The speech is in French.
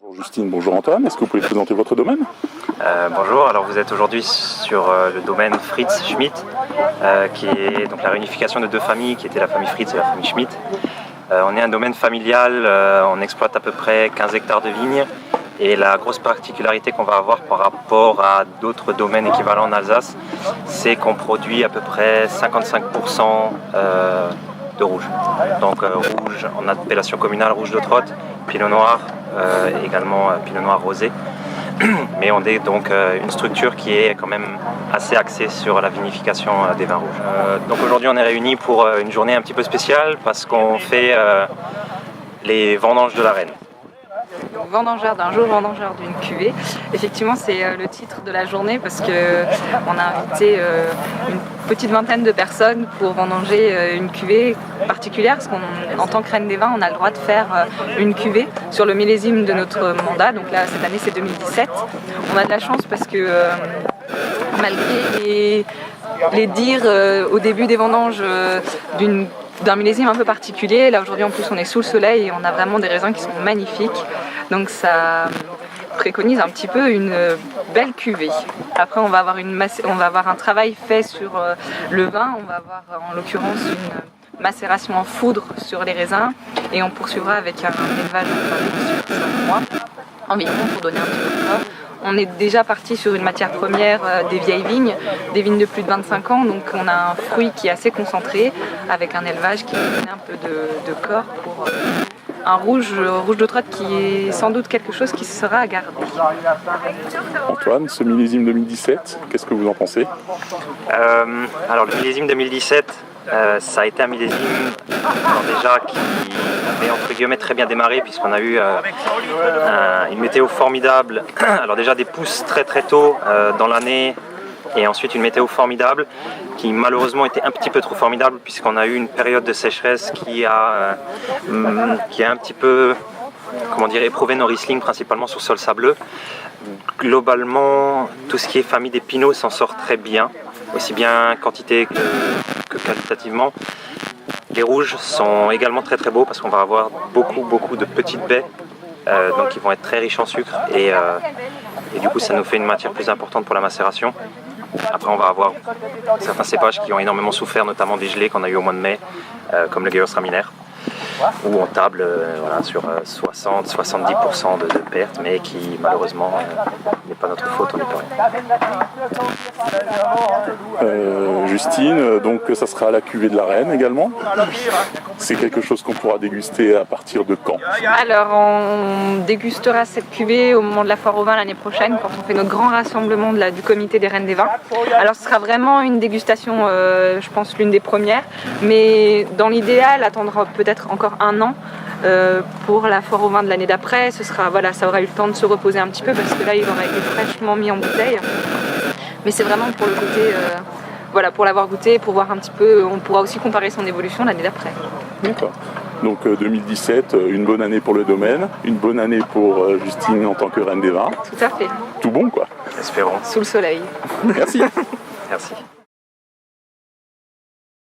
Bonjour Justine, bonjour Antoine, est-ce que vous pouvez présenter votre domaine? Bonjour, alors vous êtes aujourd'hui sur le domaine Fritz Schmidt, qui est donc la réunification de deux familles, qui étaient la famille Fritz et la famille Schmidt. On est un domaine familial, on exploite à peu près 15 hectares de vignes, et la grosse particularité qu'on va avoir par rapport à d'autres domaines équivalents en Alsace, c'est qu'on produit à peu près 55% de rouge. Donc rouge en appellation communale, rouge de Trotte, pinot noir, également pinot noir rosé. Mais on est donc une structure qui est quand même assez axée sur la vinification des vins rouges. Donc aujourd'hui on est réunis pour une journée un petit peu spéciale parce qu'on fait les vendanges de la Reine. Vendangeur d'un jour, vendangeur d'une cuvée. Effectivement, c'est le titre de la journée parce qu'on a invité une petite vingtaine de personnes pour vendanger une cuvée particulière parce qu'en tant que reine des vins, on a le droit de faire une cuvée sur le millésime de notre mandat. Donc là, cette année, c'est 2017. On a de la chance parce que malgré les dires au début des vendanges d'un millésime un peu particulier. Là aujourd'hui en plus on est sous le soleil et on a vraiment des raisins qui sont magnifiques. Donc ça préconise un petit peu une belle cuvée. Après on va avoir un travail fait sur le vin. On va avoir en l'occurrence une macération en foudre sur les raisins et on poursuivra avec un élevage sur 5 mois environ pour donner un petit peu de corps. On est déjà parti sur une matière première des vieilles vignes, des vignes de plus de 25 ans, donc on a un fruit qui est assez concentré, avec un élevage qui donne un peu de corps pour un rouge de Trotte qui est sans doute quelque chose qui sera à garder. Antoine, ce millésime 2017, qu'est-ce que vous en pensez? Alors le millésime 2017, ça a été un millésime déjà qui avait entre guillemets très bien démarré puisqu'on a eu une météo formidable. Alors déjà des pousses très très tôt dans l'année et ensuite une météo formidable qui malheureusement était un petit peu trop formidable puisqu'on a eu une période de sécheresse qui a un petit peu éprouvé nos Riesling principalement sur sol sableux. Globalement, tout ce qui est famille des Pinots s'en sort très bien, aussi bien quantité que qualitativement. Les rouges sont également très très beaux parce qu'on va avoir beaucoup de petites baies, donc qui vont être très riches en sucre et du coup ça nous fait une matière plus importante pour la macération. Après on va avoir certains cépages qui ont énormément souffert, notamment des gelées qu'on a eu au mois de mai, comme le Gewürztraminer, où on table sur 60-70% de pertes, mais qui malheureusement n'est pas notre faute, on n'y peut rien. Justine, donc ça sera à la cuvée de la Reine également. C'est quelque chose qu'on pourra déguster à partir de quand? Alors on dégustera cette cuvée au moment de la foire au vin l'année prochaine quand on fait notre grand rassemblement du comité des Reines des Vins. Alors ce sera vraiment une dégustation, je pense l'une des premières, mais dans l'idéal attendre peut-être encore un an pour la foire au vin de l'année d'après. Ça aura eu le temps de se reposer un petit peu parce que là il aura été fraîchement mis en bouteille. Mais c'est vraiment pour le côté, pour l'avoir goûté, pour voir un petit peu, on pourra aussi comparer son évolution l'année d'après. D'accord. Donc 2017, une bonne année pour le domaine, une bonne année pour Justine en tant que reine des vins. Tout à fait. Tout bon quoi. Espérons. Sous le soleil. Merci. Merci.